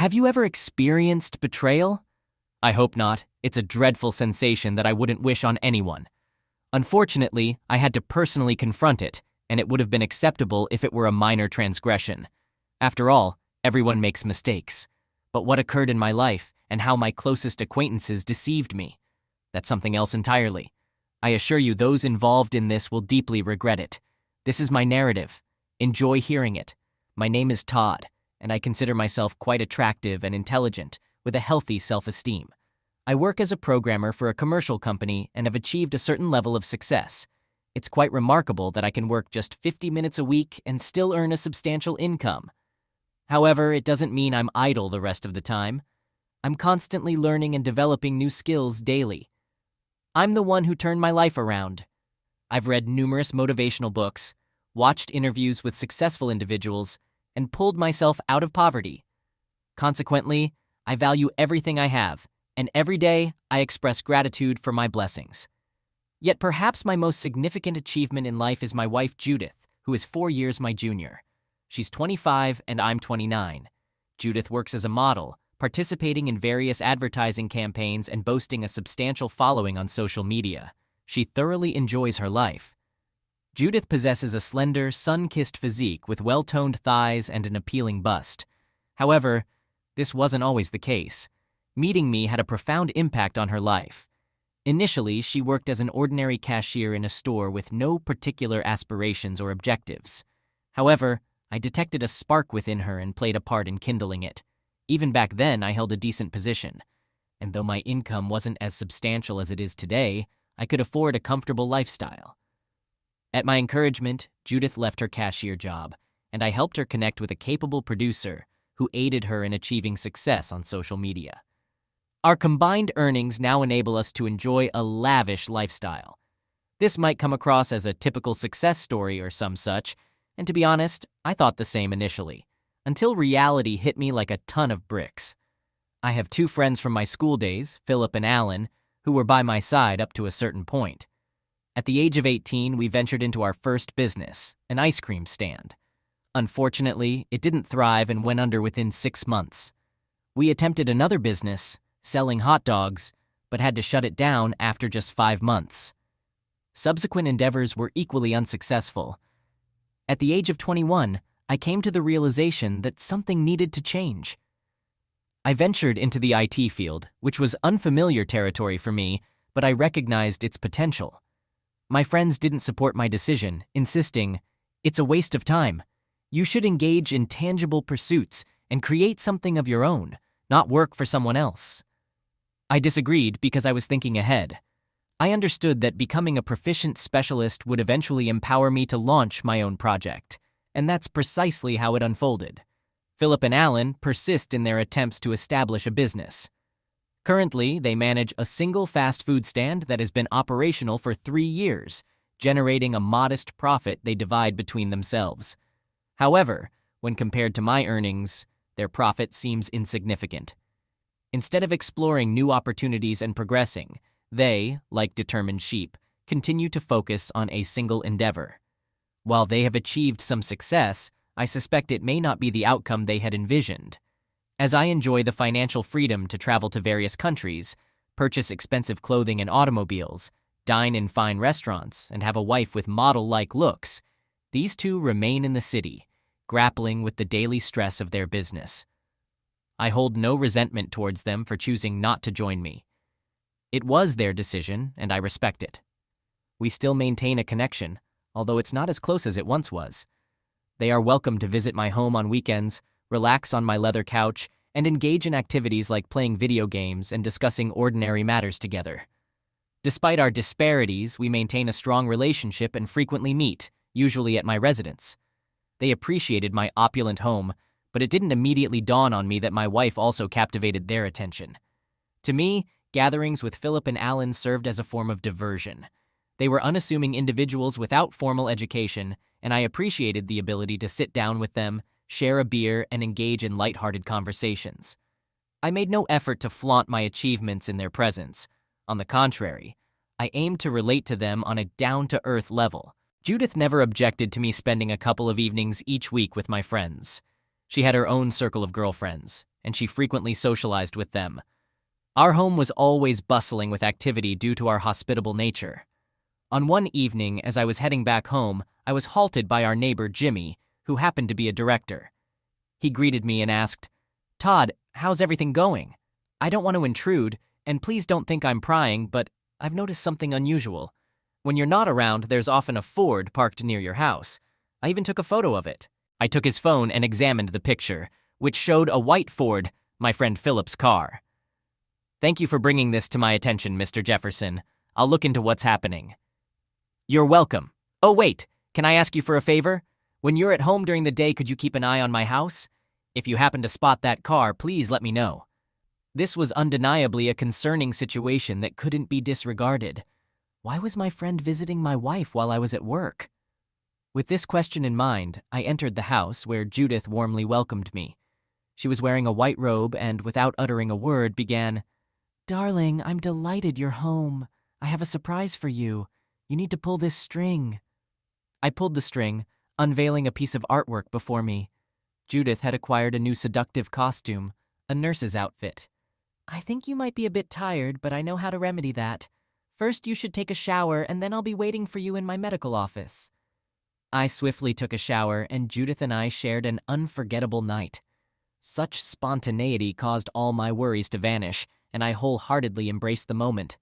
Have you ever experienced betrayal? I hope not. It's a dreadful sensation that I wouldn't wish on anyone. Unfortunately, I had to personally confront it, and it would have been acceptable if it were a minor transgression. After all, everyone makes mistakes. But what occurred in my life and how my closest acquaintances deceived me? That's something else entirely. I assure you those involved in this will deeply regret it. This is my narrative. Enjoy hearing it. My name is Todd, and I consider myself quite attractive and intelligent, with a healthy self-esteem. I work as a programmer for a commercial company and have achieved a certain level of success. It's quite remarkable that I can work just 50 minutes a week and still earn a substantial income. However, it doesn't mean I'm idle the rest of the time. I'm constantly learning and developing new skills daily. I'm the one who turned my life around. I've read numerous motivational books, watched interviews with successful individuals, and pulled myself out of poverty. Consequently, I value everything I have, and every day I express gratitude for my blessings. Yet perhaps my most significant achievement in life is my wife Judith, who is 4 years my junior. She's 25 and I'm 29. Judith works as a model, participating in various advertising campaigns and boasting a substantial following on social media. She thoroughly enjoys her life. Judith possesses a slender, sun-kissed physique with well-toned thighs and an appealing bust. However, this wasn't always the case. Meeting me had a profound impact on her life. Initially, she worked as an ordinary cashier in a store with no particular aspirations or objectives. However, I detected a spark within her and played a part in kindling it. Even back then, I held a decent position. And though my income wasn't as substantial as it is today, I could afford a comfortable lifestyle. At my encouragement, Judith left her cashier job, and I helped her connect with a capable producer who aided her in achieving success on social media. Our combined earnings now enable us to enjoy a lavish lifestyle. This might come across as a typical success story or some such, and to be honest, I thought the same initially, until reality hit me like a ton of bricks. I have 2 friends from my school days, Philip and Alan, who were by my side up to a certain point. At the age of 18, we ventured into our first business, an ice cream stand. Unfortunately, it didn't thrive and went under within 6 months. We attempted another business, selling hot dogs, but had to shut it down after just 5 months. Subsequent endeavors were equally unsuccessful. At the age of 21, I came to the realization that something needed to change. I ventured into the IT field, which was unfamiliar territory for me, but I recognized its potential. My friends didn't support my decision, insisting, "It's a waste of time. You should engage in tangible pursuits and create something of your own, not work for someone else." I disagreed because I was thinking ahead. I understood that becoming a proficient specialist would eventually empower me to launch my own project, and that's precisely how it unfolded. Philip and Alan persist in their attempts to establish a business. Currently, they manage a single fast food stand that has been operational for 3 years, generating a modest profit they divide between themselves. However, when compared to my earnings, their profit seems insignificant. Instead of exploring new opportunities and progressing, they, like determined sheep, continue to focus on a single endeavor. While they have achieved some success, I suspect it may not be the outcome they had envisioned. As I enjoy the financial freedom to travel to various countries, purchase expensive clothing and automobiles, dine in fine restaurants, and have a wife with model-like looks, these 2 remain in the city, grappling with the daily stress of their business. I hold no resentment towards them for choosing not to join me. It was their decision, and I respect it. We still maintain a connection, although it's not as close as it once was. They are welcome to visit my home on weekends, relax on my leather couch, and engage in activities like playing video games and discussing ordinary matters together. Despite our disparities, we maintain a strong relationship and frequently meet, usually at my residence. They appreciated my opulent home, but it didn't immediately dawn on me that my wife also captivated their attention. To me, gatherings with Philip and Alan served as a form of diversion. They were unassuming individuals without formal education, and I appreciated the ability to sit down with them, share a beer, and engage in lighthearted conversations. I made no effort to flaunt my achievements in their presence. On the contrary, I aimed to relate to them on a down-to-earth level. Judith never objected to me spending a couple of evenings each week with my friends. She had her own circle of girlfriends, and she frequently socialized with them. Our home was always bustling with activity due to our hospitable nature. On one evening, as I was heading back home, I was halted by our neighbor Jimmy, who happened to be a director. He greeted me and asked, "Todd, how's everything going? I don't want to intrude, and please don't think I'm prying, but I've noticed something unusual. When you're not around, there's often a Ford parked near your house. I even took a photo of it." I took his phone and examined the picture, which showed a white Ford, my friend Philip's car. "Thank you for bringing this to my attention, Mr. Jefferson. I'll look into what's happening." "You're welcome. Oh, wait, can I ask you for a favor? When you're at home during the day, could you keep an eye on my house? If you happen to spot that car, please let me know." This was undeniably a concerning situation that couldn't be disregarded. Why was my friend visiting my wife while I was at work? With this question in mind, I entered the house where Judith warmly welcomed me. She was wearing a white robe and, without uttering a word, began, "Darling, I'm delighted you're home. I have a surprise for you. You need to pull this string." I pulled the string, unveiling a piece of artwork before me. Judith had acquired a new seductive costume, a nurse's outfit. "I think you might be a bit tired, but I know how to remedy that. First, you should take a shower, and then I'll be waiting for you in my medical office." I swiftly took a shower, and Judith and I shared an unforgettable night. Such spontaneity caused all my worries to vanish, and I wholeheartedly embraced the moment.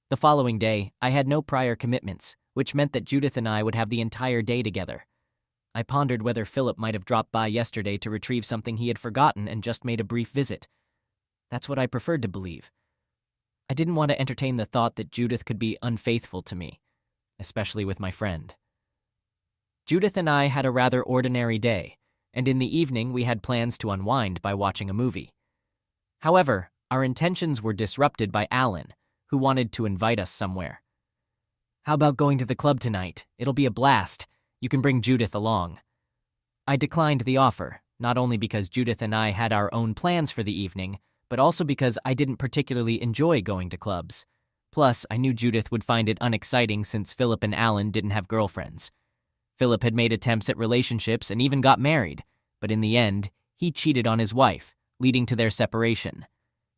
The following day, I had no prior commitments, which meant that Judith and I would have the entire day together. I pondered whether Philip might have dropped by yesterday to retrieve something he had forgotten and just made a brief visit. That's what I preferred to believe. I didn't want to entertain the thought that Judith could be unfaithful to me, especially with my friend. Judith and I had a rather ordinary day, and in the evening we had plans to unwind by watching a movie. However, our intentions were disrupted by Alan, who wanted to invite us somewhere. "How about going to the club tonight? It'll be a blast. You can bring Judith along." I declined the offer, not only because Judith and I had our own plans for the evening, but also because I didn't particularly enjoy going to clubs. Plus, I knew Judith would find it unexciting since Philip and Alan didn't have girlfriends. Philip had made attempts at relationships and even got married, but in the end, he cheated on his wife, leading to their separation.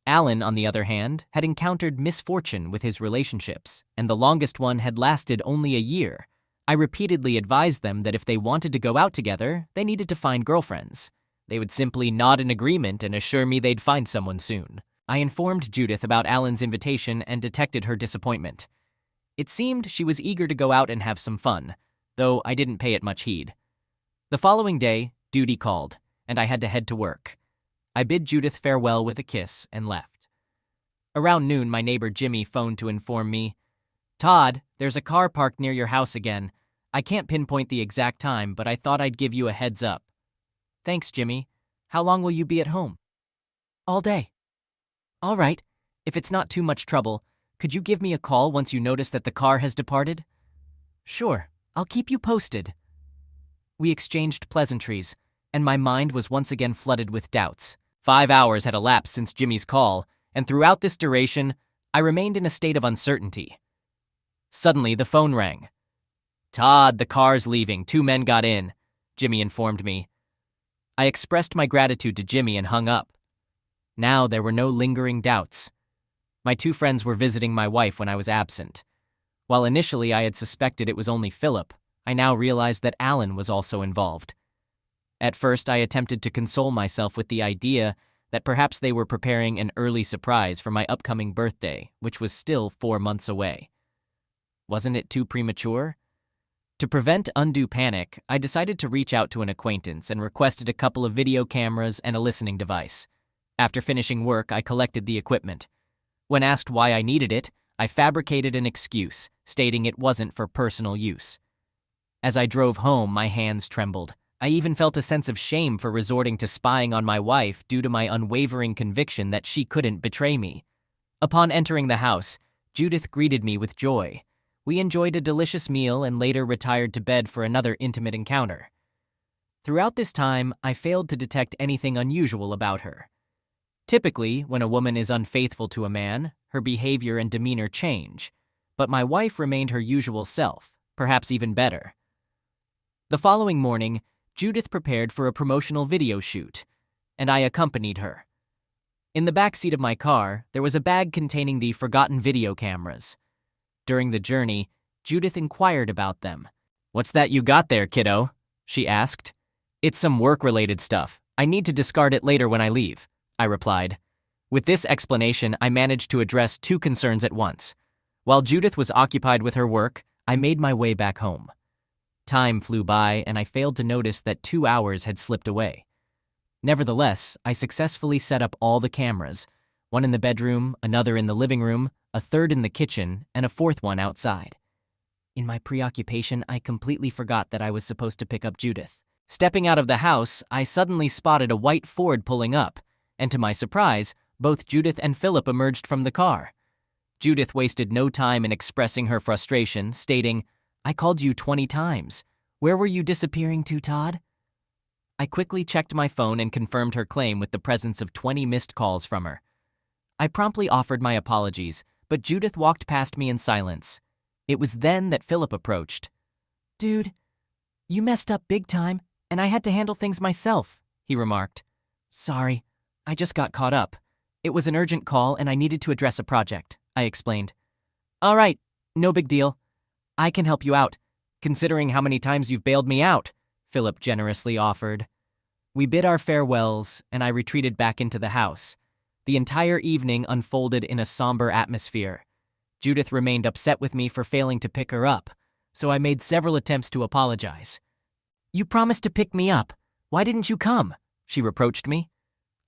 Alan, on the other hand, had encountered misfortune with his relationships, and the longest one had lasted only a year. I repeatedly advised them that if they wanted to go out together, they needed to find girlfriends. They would simply nod in agreement and assure me they'd find someone soon. I informed Judith about Alan's invitation and detected her disappointment. It seemed she was eager to go out and have some fun, though I didn't pay it much heed. The following day, duty called, and I had to head to work. I bid Judith farewell with a kiss and left. Around noon, my neighbor Jimmy phoned to inform me, "Todd, there's a car parked near your house again. I can't pinpoint the exact time, but I thought I'd give you a heads up." "Thanks, Jimmy. How long will you be at home?" "All day." "All right. If it's not too much trouble, could you give me a call once you notice that the car has departed?" "Sure. I'll keep you posted." We exchanged pleasantries, and my mind was once again flooded with doubts. 5 hours had elapsed since Jimmy's call, and throughout this duration, I remained in a state of uncertainty. Suddenly, the phone rang. "Todd, the car's leaving. 2 men got in," Jimmy informed me. I expressed my gratitude to Jimmy and hung up. Now there were no lingering doubts. My 2 friends were visiting my wife when I was absent. While initially I had suspected it was only Philip, I now realized that Alan was also involved. At first, I attempted to console myself with the idea that perhaps they were preparing an early surprise for my upcoming birthday, which was still 4 months away. Wasn't it too premature? To prevent undue panic, I decided to reach out to an acquaintance and requested a couple of video cameras and a listening device. After finishing work, I collected the equipment. When asked why I needed it, I fabricated an excuse, stating it wasn't for personal use. As I drove home, my hands trembled. I even felt a sense of shame for resorting to spying on my wife due to my unwavering conviction that she couldn't betray me. Upon entering the house, Judith greeted me with joy. We enjoyed a delicious meal and later retired to bed for another intimate encounter. Throughout this time, I failed to detect anything unusual about her. Typically, when a woman is unfaithful to a man, her behavior and demeanor change, but my wife remained her usual self, perhaps even better. The following morning, Judith prepared for a promotional video shoot, and I accompanied her. In the back seat of my car, there was a bag containing the forgotten video cameras. During the journey, Judith inquired about them. "What's that you got there, kiddo?" she asked. "It's some work-related stuff. I need to discard it later when I leave," I replied. With this explanation, I managed to address two concerns at once. While Judith was occupied with her work, I made my way back home. Time flew by, and I failed to notice that 2 hours had slipped away. Nevertheless, I successfully set up all the cameras, one in the bedroom, another in the living room, a third in the kitchen, and a fourth one outside. In my preoccupation, I completely forgot that I was supposed to pick up Judith. Stepping out of the house, I suddenly spotted a white Ford pulling up, and to my surprise, both Judith and Philip emerged from the car. Judith wasted no time in expressing her frustration, stating, "I called you 20 times. Where were you disappearing to, Todd?" I quickly checked my phone and confirmed her claim with the presence of 20 missed calls from her. I promptly offered my apologies, but Judith walked past me in silence. It was then that Philip approached. "Dude, you messed up big time, and I had to handle things myself," he remarked. "Sorry, I just got caught up. It was an urgent call and I needed to address a project," I explained. "All right, no big deal. I can help you out, considering how many times you've bailed me out," Philip generously offered. We bid our farewells, and I retreated back into the house. The entire evening unfolded in a somber atmosphere. Judith remained upset with me for failing to pick her up, so I made several attempts to apologize. "You promised to pick me up. Why didn't you come?" she reproached me.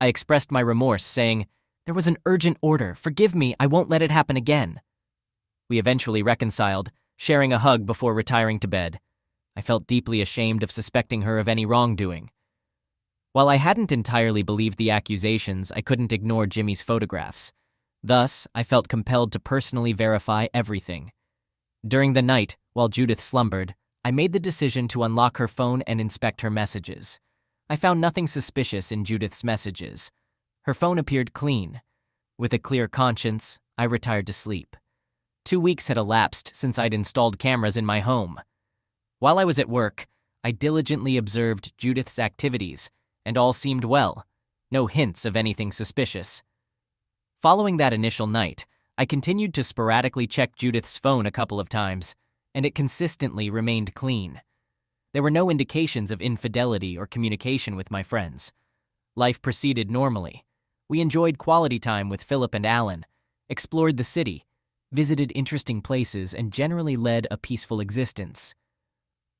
I expressed my remorse, saying, "There was an urgent order. Forgive me, I won't let it happen again." We eventually reconciled, sharing a hug before retiring to bed. I felt deeply ashamed of suspecting her of any wrongdoing. While I hadn't entirely believed the accusations, I couldn't ignore Jimmy's photographs. Thus, I felt compelled to personally verify everything. During the night, while Judith slumbered, I made the decision to unlock her phone and inspect her messages. I found nothing suspicious in Judith's messages. Her phone appeared clean. With a clear conscience, I retired to sleep. 2 weeks had elapsed since I'd installed cameras in my home. While I was at work, I diligently observed Judith's activities, and all seemed well. No hints of anything suspicious. Following that initial night, I continued to sporadically check Judith's phone a couple of times, and it consistently remained clean. There were no indications of infidelity or communication with my friends. Life proceeded normally. We enjoyed quality time with Philip and Alan, explored the city, visited interesting places, and generally led a peaceful existence.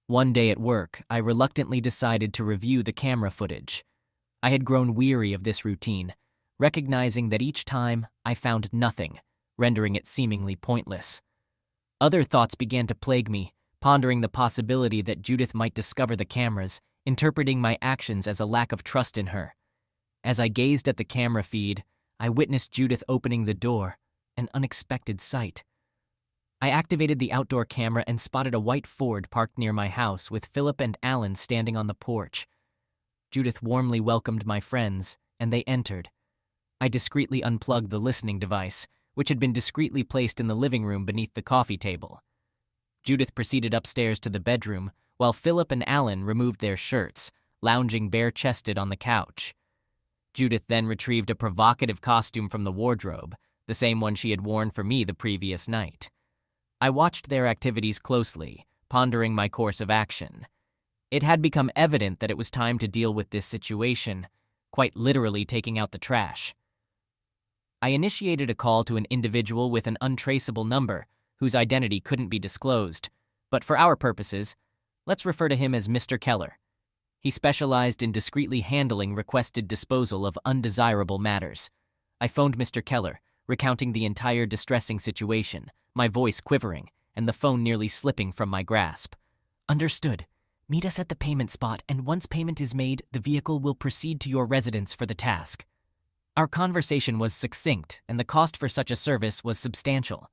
One day at work, I reluctantly decided to review the camera footage. I had grown weary of this routine, recognizing that each time I found nothing, rendering it seemingly pointless. Other thoughts began to plague me, pondering the possibility that Judith might discover the cameras, interpreting my actions as a lack of trust in her. As I gazed at the camera feed, I witnessed Judith opening the door, an unexpected sight. I activated the outdoor camera and spotted a white Ford parked near my house with Philip and Alan standing on the porch. Judith warmly welcomed my friends, and they entered. I discreetly unplugged the listening device, which had been discreetly placed in the living room beneath the coffee table. Judith proceeded upstairs to the bedroom, while Philip and Alan removed their shirts, lounging bare-chested on the couch. Judith then retrieved a provocative costume from the wardrobe, the same one she had worn for me the previous night. I watched their activities closely, pondering my course of action. It had become evident that it was time to deal with this situation, quite literally taking out the trash. I initiated a call to an individual with an untraceable number, whose identity couldn't be disclosed, but for our purposes, let's refer to him as Mr. Keller. He specialized in discreetly handling requested disposal of undesirable matters. I phoned Mr. Keller, recounting the entire distressing situation, my voice quivering, and the phone nearly slipping from my grasp. "Understood. Meet us at the payment spot, and once payment is made, the vehicle will proceed to your residence for the task." Our conversation was succinct, and the cost for such a service was substantial.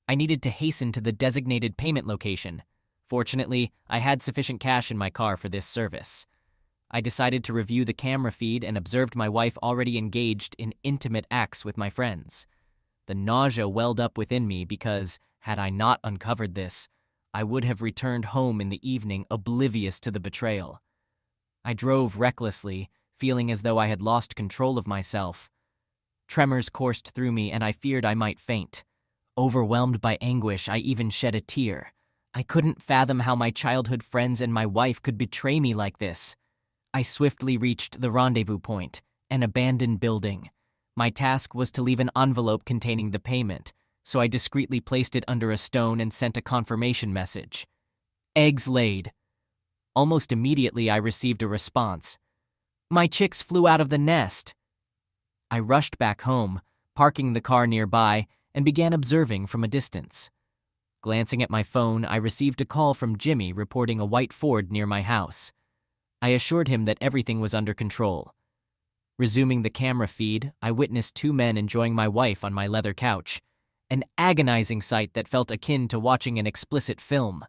I needed to hasten to the designated payment location. Fortunately, I had sufficient cash in my car for this service. I decided to review the camera feed and observed my wife already engaged in intimate acts with my friends. The nausea welled up within me because, had I not uncovered this, I would have returned home in the evening oblivious to the betrayal. I drove recklessly, feeling as though I had lost control of myself. Tremors coursed through me, and I feared I might faint. Overwhelmed by anguish, I even shed a tear. I couldn't fathom how my childhood friends and my wife could betray me like this. I swiftly reached the rendezvous point, an abandoned building. My task was to leave an envelope containing the payment, so I discreetly placed it under a stone and sent a confirmation message. Eggs laid. Almost immediately, I received a response. My chicks flew out of the nest. I rushed back home, parking the car nearby, and began observing from a distance. Glancing at my phone, I received a call from Jimmy reporting a white Ford near my house. I assured him that everything was under control. Resuming the camera feed, I witnessed two men enjoying my wife on my leather couch, an agonizing sight that felt akin to watching an explicit film.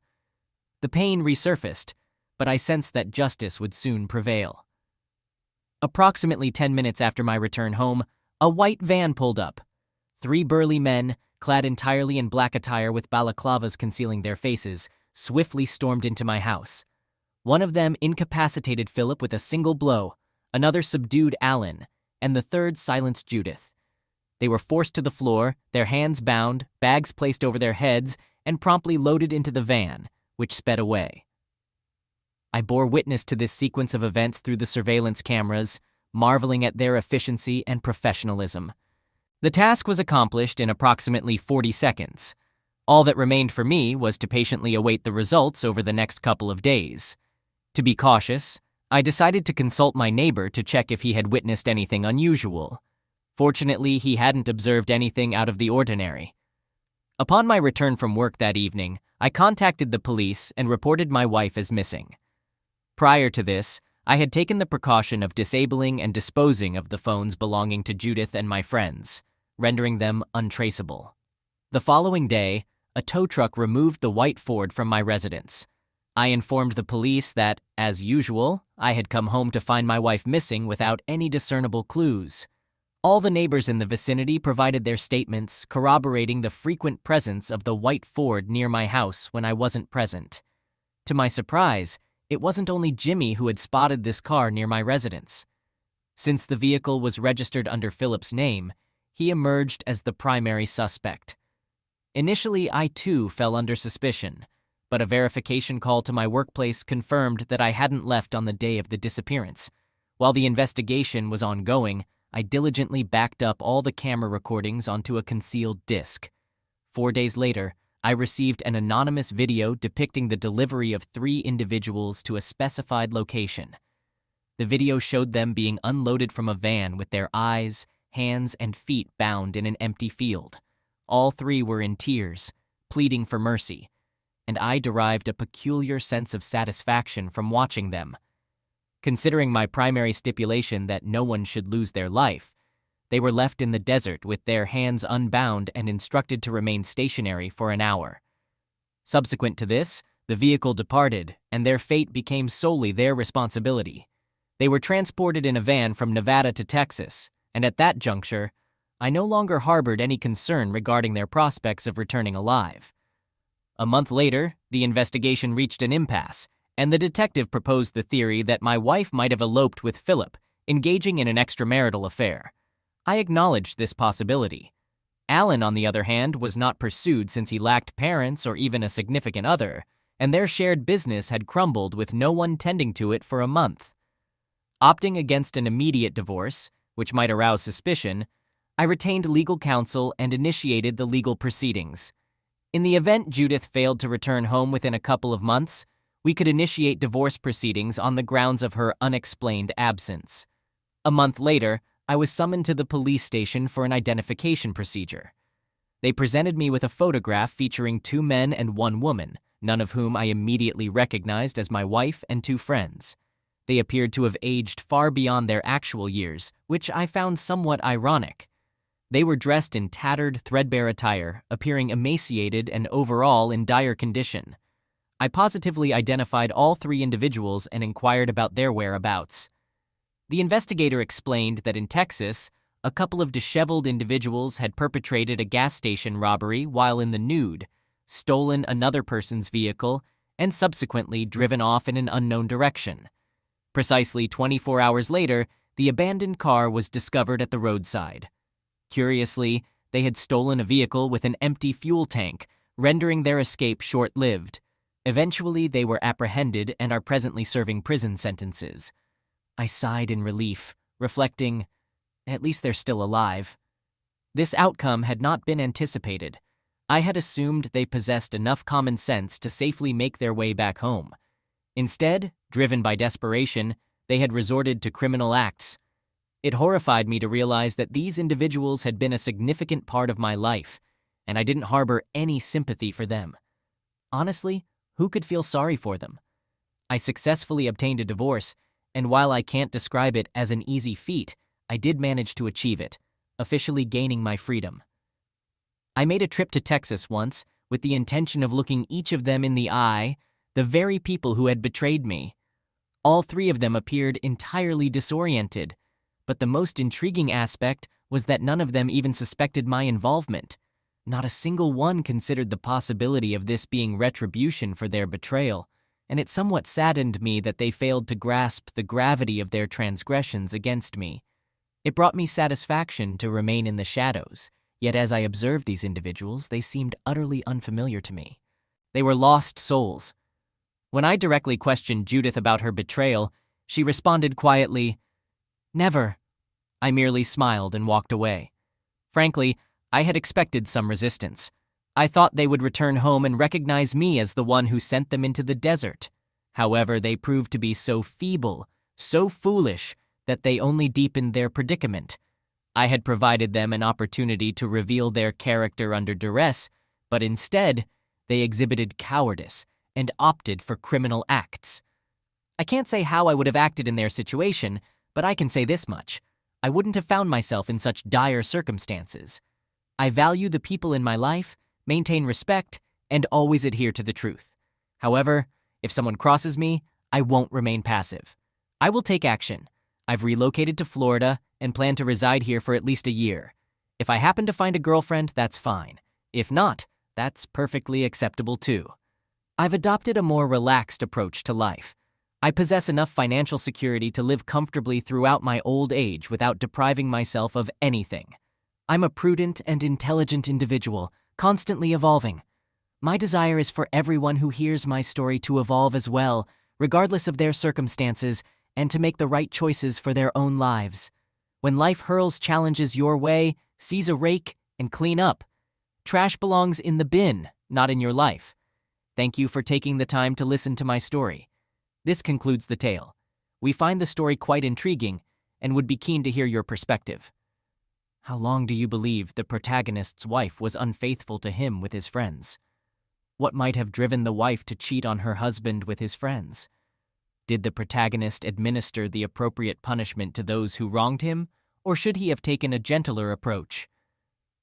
The pain resurfaced, but I sensed that justice would soon prevail. Approximately 10 minutes after my return home, a white van pulled up. 3 burly men, clad entirely in black attire with balaclavas concealing their faces, swiftly stormed into my house. One of them incapacitated Philip with a single blow, another subdued Alan, and the third silenced Judith. They were forced to the floor, their hands bound, bags placed over their heads, and promptly loaded into the van, which sped away. I bore witness to this sequence of events through the surveillance cameras, marveling at their efficiency and professionalism. The task was accomplished in approximately 40 seconds. All that remained for me was to patiently await the results over the next couple of days. To be cautious, I decided to consult my neighbor to check if he had witnessed anything unusual. Fortunately, he hadn't observed anything out of the ordinary. Upon my return from work that evening, I contacted the police and reported my wife as missing. Prior to this, I had taken the precaution of disabling and disposing of the phones belonging to Judith and my friends, rendering them untraceable. The following day, a tow truck removed the white Ford from my residence. I informed the police that, as usual, I had come home to find my wife missing without any discernible clues. All the neighbors in the vicinity provided their statements corroborating the frequent presence of the white Ford near my house when I wasn't present. To my surprise, it wasn't only Jimmy who had spotted this car near my residence. Since the vehicle was registered under Philip's name, he emerged as the primary suspect. Initially, I too fell under suspicion, but a verification call to my workplace confirmed that I hadn't left on the day of the disappearance. While the investigation was ongoing, I diligently backed up all the camera recordings onto a concealed disk. 4 days later, I received an anonymous video depicting the delivery of 3 individuals to a specified location. The video showed them being unloaded from a van with their eyes, hands, and feet bound in an empty field. All 3 were in tears, pleading for mercy, and I derived a peculiar sense of satisfaction from watching them. Considering my primary stipulation that no one should lose their life, they were left in the desert with their hands unbound and instructed to remain stationary for an hour. Subsequent to this, the vehicle departed, and their fate became solely their responsibility. They were transported in a van from Nevada to Texas, and at that juncture, I no longer harbored any concern regarding their prospects of returning alive. A month later, the investigation reached an impasse, and the detective proposed the theory that my wife might have eloped with Philip, engaging in an extramarital affair. I acknowledged this possibility. Alan, on the other hand, was not pursued since he lacked parents or even a significant other, and their shared business had crumbled with no one tending to it for a month. Opting against an immediate divorce, which might arouse suspicion, I retained legal counsel and initiated the legal proceedings. In the event Judith failed to return home within a couple of months, we could initiate divorce proceedings on the grounds of her unexplained absence. A month later, I was summoned to the police station for an identification procedure. They presented me with a photograph featuring 2 men and 1 woman, none of whom I immediately recognized as my wife and 2 friends. They appeared to have aged far beyond their actual years, which I found somewhat ironic. They were dressed in tattered, threadbare attire, appearing emaciated and overall in dire condition. I positively identified all 3 individuals and inquired about their whereabouts. The investigator explained that in Texas, a couple of disheveled individuals had perpetrated a gas station robbery while in the nude, stolen another person's vehicle, and subsequently driven off in an unknown direction. Precisely 24 hours later, the abandoned car was discovered at the roadside. Curiously, they had stolen a vehicle with an empty fuel tank, rendering their escape short-lived. Eventually, they were apprehended and are presently serving prison sentences. I sighed in relief, reflecting, at least they're still alive. This outcome had not been anticipated. I had assumed they possessed enough common sense to safely make their way back home. Instead, driven by desperation, they had resorted to criminal acts. It horrified me to realize that these individuals had been a significant part of my life, and I didn't harbor any sympathy for them. Honestly, who could feel sorry for them? I successfully obtained a divorce, and while I can't describe it as an easy feat, I did manage to achieve it, officially gaining my freedom. I made a trip to Texas once with the intention of looking each of them in the eye, the very people who had betrayed me. All three of them appeared entirely disoriented, but the most intriguing aspect was that none of them even suspected my involvement. Not a single one considered the possibility of this being retribution for their betrayal, and it somewhat saddened me that they failed to grasp the gravity of their transgressions against me. It brought me satisfaction to remain in the shadows, yet as I observed these individuals, they seemed utterly unfamiliar to me. They were lost souls. When I directly questioned Judith about her betrayal, she responded quietly, "Never." I merely smiled and walked away. Frankly, I had expected some resistance. I thought they would return home and recognize me as the one who sent them into the desert. However, they proved to be so feeble, so foolish, that they only deepened their predicament. I had provided them an opportunity to reveal their character under duress, but instead, they exhibited cowardice and opted for criminal acts. I can't say how I would have acted in their situation, but I can say this much. I wouldn't have found myself in such dire circumstances. I value the people in my life, maintain respect, and always adhere to the truth. However, if someone crosses me, I won't remain passive. I will take action. I've relocated to Florida and plan to reside here for at least a year. If I happen to find a girlfriend, that's fine. If not, that's perfectly acceptable too. I've adopted a more relaxed approach to life. I possess enough financial security to live comfortably throughout my old age without depriving myself of anything. I'm a prudent and intelligent individual, constantly evolving. My desire is for everyone who hears my story to evolve as well, regardless of their circumstances, and to make the right choices for their own lives. When life hurls challenges your way, seize a rake and clean up. Trash belongs in the bin, not in your life. Thank you for taking the time to listen to my story. This concludes the tale. We find the story quite intriguing and would be keen to hear your perspective. How long do you believe the protagonist's wife was unfaithful to him with his friends? What might have driven the wife to cheat on her husband with his friends? Did the protagonist administer the appropriate punishment to those who wronged him, or should he have taken a gentler approach?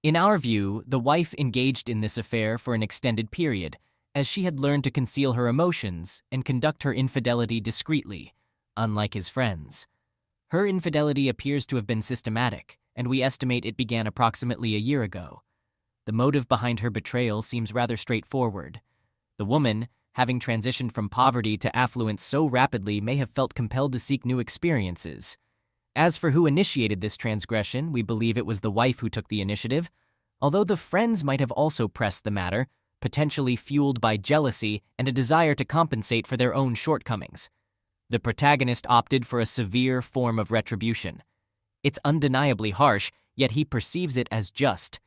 In our view, the wife engaged in this affair for an extended period, as she had learned to conceal her emotions and conduct her infidelity discreetly, unlike his friends. Her infidelity appears to have been systematic, and we estimate it began approximately a year ago. The motive behind her betrayal seems rather straightforward. The woman, having transitioned from poverty to affluence so rapidly, may have felt compelled to seek new experiences. As for who initiated this transgression, we believe it was the wife who took the initiative, although the friends might have also pressed the matter, potentially fueled by jealousy and a desire to compensate for their own shortcomings. The protagonist opted for a severe form of retribution. It's undeniably harsh, yet he perceives it as just.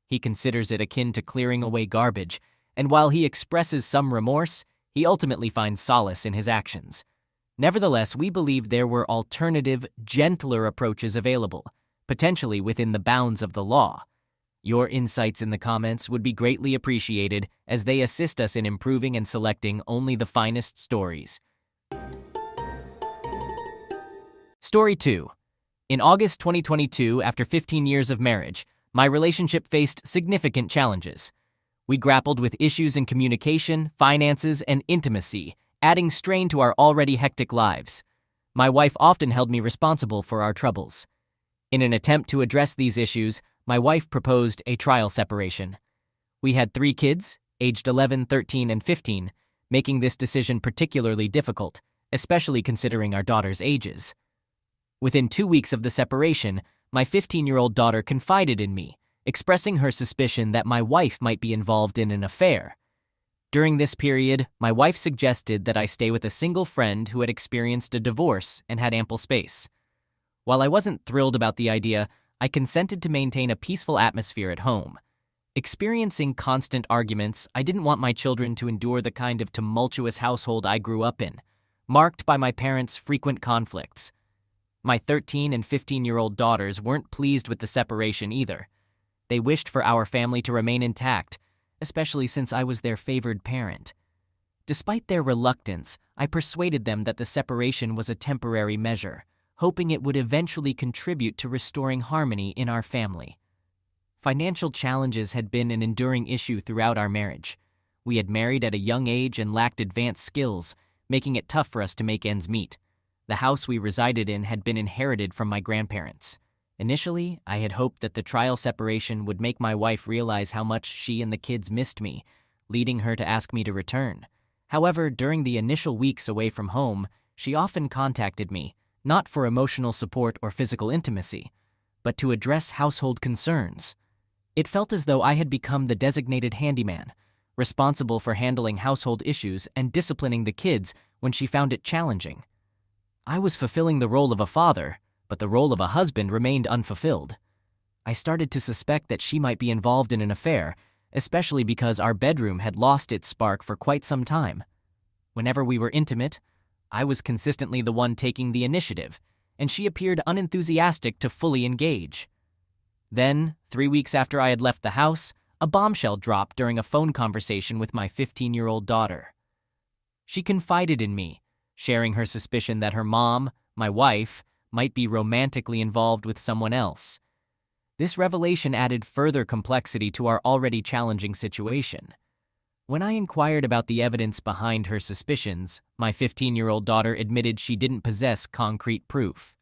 He considers it akin to clearing away garbage, and while he expresses some remorse, he ultimately finds solace in his actions. Nevertheless, we believe there were alternative, gentler approaches available, potentially within the bounds of the law. Your insights in the comments would be greatly appreciated, as they assist us in improving and selecting only the finest stories. Story 2. In August 2022, after 15 years of marriage, my relationship faced significant challenges. We grappled with issues in communication, finances, and intimacy, adding strain to our already hectic lives. My wife often held me responsible for our troubles. In an attempt to address these issues, my wife proposed a trial separation. We had 3 kids, aged 11, 13, and 15, making this decision particularly difficult, especially considering our daughters' ages. Within 2 weeks of the separation, my 15-year-old daughter confided in me, expressing her suspicion that my wife might be involved in an affair. During this period, my wife suggested that I stay with a single friend who had experienced a divorce and had ample space. While I wasn't thrilled about the idea, I consented to maintain a peaceful atmosphere at home. Experiencing constant arguments, I didn't want my children to endure the kind of tumultuous household I grew up in, marked by my parents' frequent conflicts. My 13 and 15-year-old daughters weren't pleased with the separation either. They wished for our family to remain intact, especially since I was their favored parent. Despite their reluctance, I persuaded them that the separation was a temporary measure, hoping it would eventually contribute to restoring harmony in our family. Financial challenges had been an enduring issue throughout our marriage. We had married at a young age and lacked advanced skills, making it tough for us to make ends meet. The house we resided in had been inherited from my grandparents. Initially, I had hoped that the trial separation would make my wife realize how much she and the kids missed me, leading her to ask me to return. However, during the initial weeks away from home, she often contacted me, not for emotional support or physical intimacy, but to address household concerns. It felt as though I had become the designated handyman, responsible for handling household issues and disciplining the kids when she found it challenging. I was fulfilling the role of a father, but the role of a husband remained unfulfilled. I started to suspect that she might be involved in an affair, especially because our bedroom had lost its spark for quite some time. Whenever we were intimate, I was consistently the one taking the initiative, and she appeared unenthusiastic to fully engage. Then, 3 weeks after I had left the house, a bombshell dropped during a phone conversation with my 15-year-old daughter. She confided in me, sharing her suspicion that her mom, my wife, might be romantically involved with someone else. This revelation added further complexity to our already challenging situation. When I inquired about the evidence behind her suspicions, my 15-year-old daughter admitted she didn't possess concrete proof.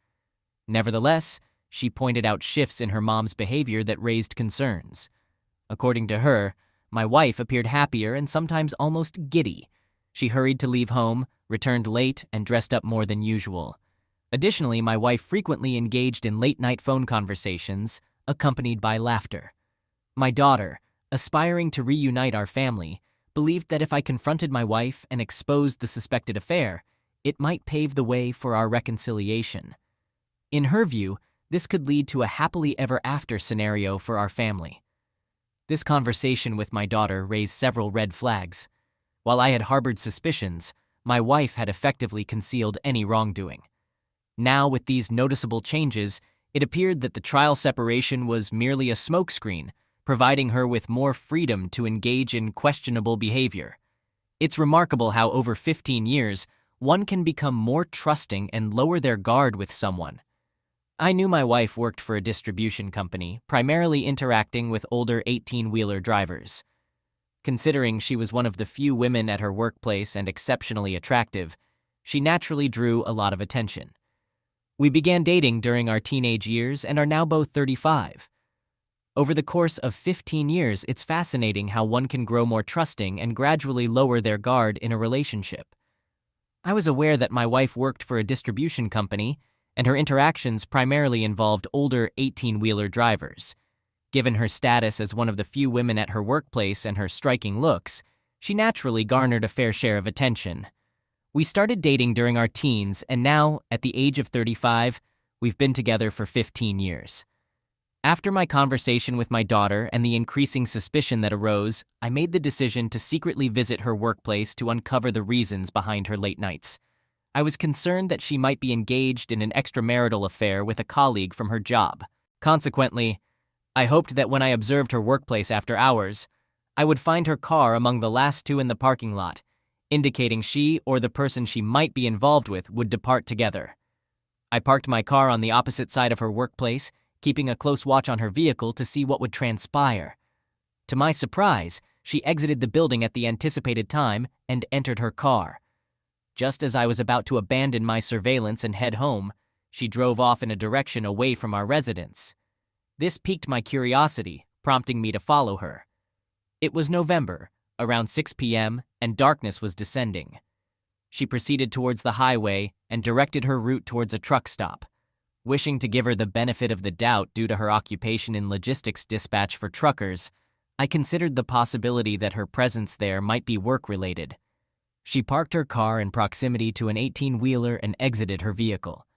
Nevertheless, she pointed out shifts in her mom's behavior that raised concerns. According to her, my wife appeared happier and sometimes almost giddy. She hurried to leave home, returned late, and dressed up more than usual. Additionally, my wife frequently engaged in late-night phone conversations, accompanied by laughter. My daughter, aspiring to reunite our family, believed that if I confronted my wife and exposed the suspected affair, it might pave the way for our reconciliation. In her view, this could lead to a happily ever after scenario for our family. This conversation with my daughter raised several red flags. While I had harbored suspicions, my wife had effectively concealed any wrongdoing. Now, with these noticeable changes, it appeared that the trial separation was merely a smokescreen, providing her with more freedom to engage in questionable behavior. It's remarkable how over 15 years, one can become more trusting and lower their guard with someone. I knew my wife worked for a distribution company, primarily interacting with older 18-wheeler drivers. Considering she was one of the few women at her workplace and exceptionally attractive, she naturally drew a lot of attention. We began dating during our teenage years and are now both 35. Over the course of 15 years, it's fascinating how one can grow more trusting and gradually lower their guard in a relationship. I was aware that my wife worked for a distribution company, and her interactions primarily involved older 18-wheeler drivers. Given her status as one of the few women at her workplace and her striking looks, she naturally garnered a fair share of attention. We started dating during our teens, and now, at the age of 35, we've been together for 15 years. After my conversation with my daughter and the increasing suspicion that arose, I made the decision to secretly visit her workplace to uncover the reasons behind her late nights. I was concerned that she might be engaged in an extramarital affair with a colleague from her job. Consequently, I hoped that when I observed her workplace after hours, I would find her car among the last two in the parking lot, indicating she or the person she might be involved with would depart together. I parked my car on the opposite side of her workplace, keeping a close watch on her vehicle to see what would transpire. To my surprise, she exited the building at the anticipated time and entered her car. Just as I was about to abandon my surveillance and head home, she drove off in a direction away from our residence. This piqued my curiosity, prompting me to follow her. It was November, around 6 p.m., and darkness was descending. She proceeded towards the highway and directed her route towards a truck stop. Wishing to give her the benefit of the doubt due to her occupation in logistics dispatch for truckers, I considered the possibility that her presence there might be work-related. She parked her car in proximity to an 18-wheeler and exited her vehicle.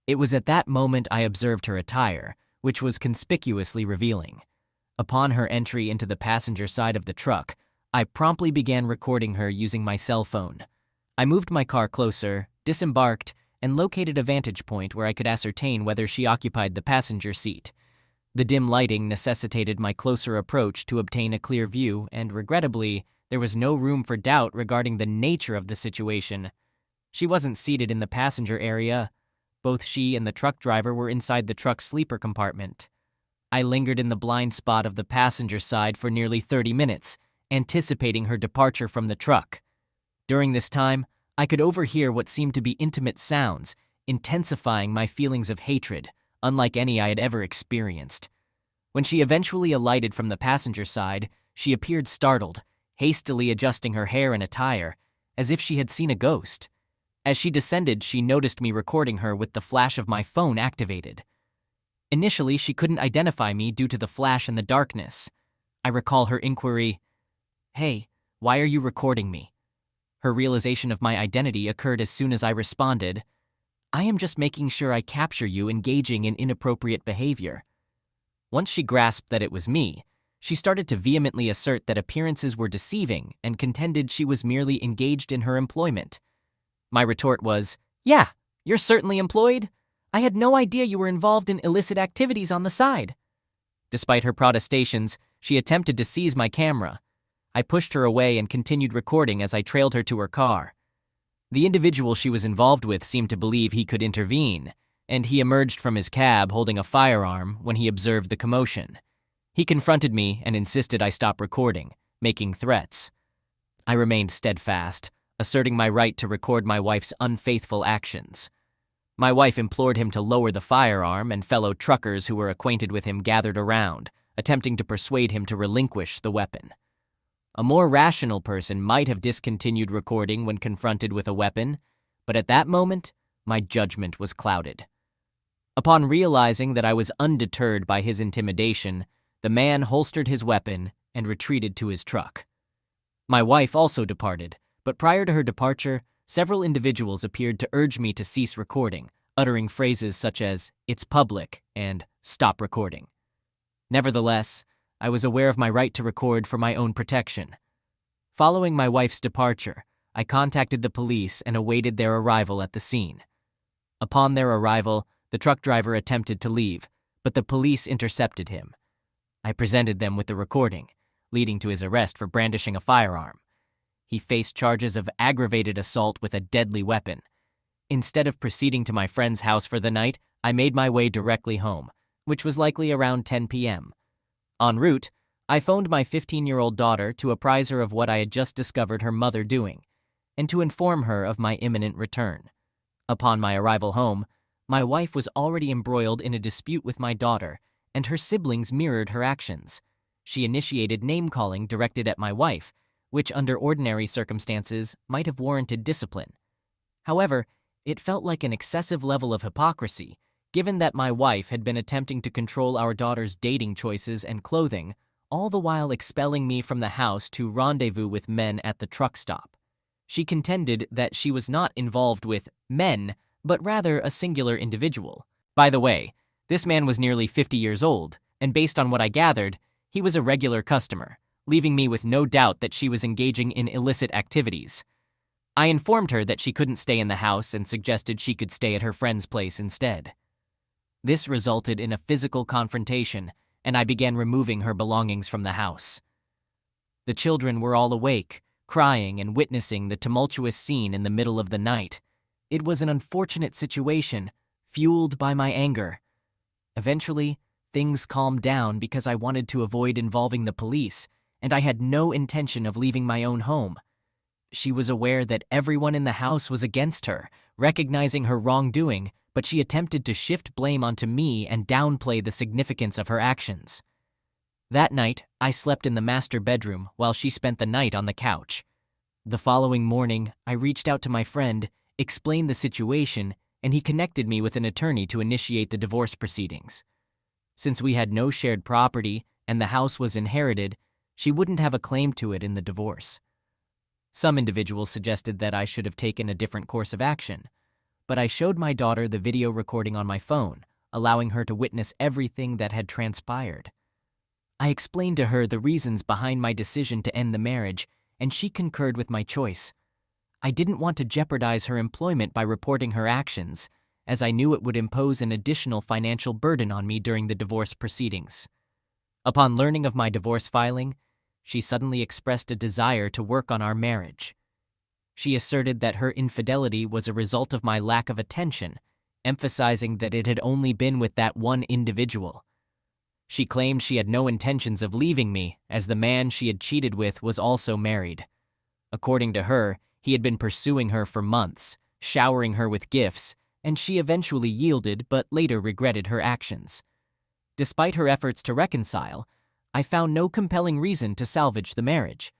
It was at that moment I observed her attire, which was conspicuously revealing. Upon her entry into the passenger side of the truck, I promptly began recording her using my cell phone. I moved my car closer, disembarked, and located a vantage point where I could ascertain whether she occupied the passenger seat. The dim lighting necessitated my closer approach to obtain a clear view, and regrettably, there was no room for doubt regarding the nature of the situation. She wasn't seated in the passenger area. Both she and the truck driver were inside the truck's sleeper compartment. I lingered in the blind spot of the passenger side for nearly 30 minutes, anticipating her departure from the truck. During this time, I could overhear what seemed to be intimate sounds, intensifying my feelings of hatred, unlike any I had ever experienced. When she eventually alighted from the passenger side, she appeared startled, hastily adjusting her hair and attire, as if she had seen a ghost. As she descended, she noticed me recording her with the flash of my phone activated. Initially, she couldn't identify me due to the flash and the darkness. I recall her inquiry, "Hey, why are you recording me?" Her realization of my identity occurred as soon as I responded, "I am just making sure I capture you engaging in inappropriate behavior." Once she grasped that it was me, she started to vehemently assert that appearances were deceiving and contended she was merely engaged in her employment. My retort was, "Yeah, you're certainly employed. I had no idea you were involved in illicit activities on the side." Despite her protestations, she attempted to seize my camera. I pushed her away and continued recording as I trailed her to her car. The individual she was involved with seemed to believe he could intervene, and he emerged from his cab holding a firearm when he observed the commotion. He confronted me and insisted I stop recording, making threats. I remained steadfast, asserting my right to record my wife's unfaithful actions. My wife implored him to lower the firearm, and fellow truckers who were acquainted with him gathered around, attempting to persuade him to relinquish the weapon. A more rational person might have discontinued recording when confronted with a weapon, but at that moment, my judgment was clouded. Upon realizing that I was undeterred by his intimidation, the man holstered his weapon and retreated to his truck. My wife also departed, but prior to her departure, several individuals appeared to urge me to cease recording, uttering phrases such as, "It's public," and "Stop recording." Nevertheless, I was aware of my right to record for my own protection. Following my wife's departure, I contacted the police and awaited their arrival at the scene. Upon their arrival, the truck driver attempted to leave, but the police intercepted him. I presented them with the recording, leading to his arrest for brandishing a firearm. He faced charges of aggravated assault with a deadly weapon. Instead of proceeding to my friend's house for the night, I made my way directly home, which was likely around 10 p.m. En route, I phoned my 15-year-old daughter to apprise her of what I had just discovered her mother doing, and to inform her of my imminent return. Upon my arrival home, my wife was already embroiled in a dispute with my daughter, and her siblings mirrored her actions. She initiated name-calling directed at my wife, which under ordinary circumstances might have warranted discipline. However, it felt like an excessive level of hypocrisy, given that my wife had been attempting to control our daughter's dating choices and clothing, all the while expelling me from the house to rendezvous with men at the truck stop. She contended that she was not involved with men, but rather a singular individual. By the way, this man was nearly 50 years old, and based on what I gathered, he was a regular customer, leaving me with no doubt that she was engaging in illicit activities. I informed her that she couldn't stay in the house and suggested she could stay at her friend's place instead. This resulted in a physical confrontation, and I began removing her belongings from the house. The children were all awake, crying and witnessing the tumultuous scene in the middle of the night. It was an unfortunate situation, fueled by my anger. Eventually, things calmed down because I wanted to avoid involving the police, and I had no intention of leaving my own home. She was aware that everyone in the house was against her, recognizing her wrongdoing, but she attempted to shift blame onto me and downplay the significance of her actions. That night, I slept in the master bedroom while she spent the night on the couch. The following morning, I reached out to my friend, explained the situation, and he connected me with an attorney to initiate the divorce proceedings. Since we had no shared property and the house was inherited, she wouldn't have a claim to it in the divorce. Some individuals suggested that I should have taken a different course of action, but I showed my daughter the video recording on my phone, allowing her to witness everything that had transpired. I explained to her the reasons behind my decision to end the marriage, and she concurred with my choice. I didn't want to jeopardize her employment by reporting her actions, as I knew it would impose an additional financial burden on me during the divorce proceedings. Upon learning of my divorce filing, she suddenly expressed a desire to work on our marriage. She asserted that her infidelity was a result of my lack of attention, emphasizing that it had only been with that one individual. She claimed she had no intentions of leaving me, as the man she had cheated with was also married. According to her, he had been pursuing her for months, showering her with gifts, and she eventually yielded but later regretted her actions. Despite her efforts to reconcile, I found no compelling reason to salvage the marriage.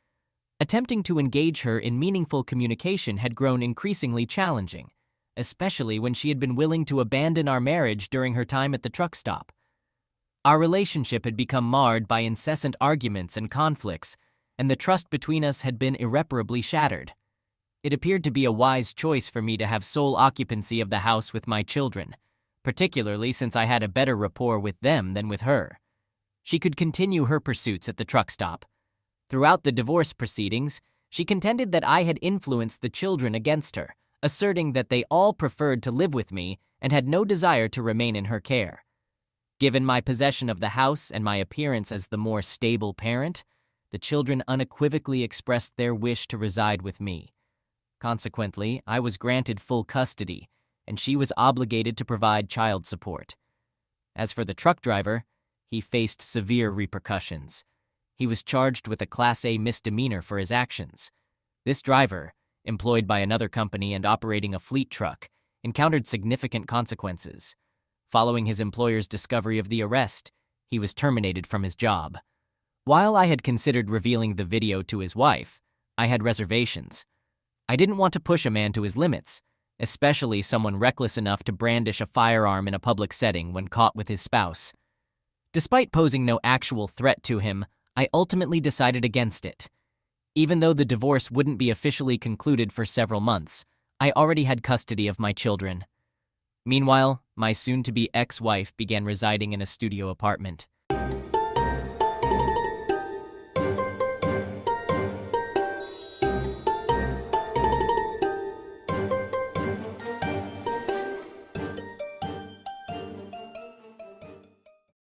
Attempting to engage her in meaningful communication had grown increasingly challenging, especially when she had been willing to abandon our marriage during her time at the truck stop. Our relationship had become marred by incessant arguments and conflicts, and the trust between us had been irreparably shattered. It appeared to be a wise choice for me to have sole occupancy of the house with my children, particularly since I had a better rapport with them than with her. She could continue her pursuits at the truck stop. Throughout the divorce proceedings, she contended that I had influenced the children against her, asserting that they all preferred to live with me and had no desire to remain in her care. Given my possession of the house and my appearance as the more stable parent, the children unequivocally expressed their wish to reside with me. Consequently, I was granted full custody, and she was obligated to provide child support. As for the truck driver, he faced severe repercussions. He was charged with a Class A misdemeanor for his actions. This driver, employed by another company and operating a fleet truck, encountered significant consequences. Following his employer's discovery of the arrest, he was terminated from his job. While I had considered revealing the video to his wife, I had reservations. I didn't want to push a man to his limits, especially someone reckless enough to brandish a firearm in a public setting when caught with his spouse. Despite posing no actual threat to him, I ultimately decided against it. Even though the divorce wouldn't be officially concluded for several months, I already had custody of my children. Meanwhile, my soon-to-be ex-wife began residing in a studio apartment.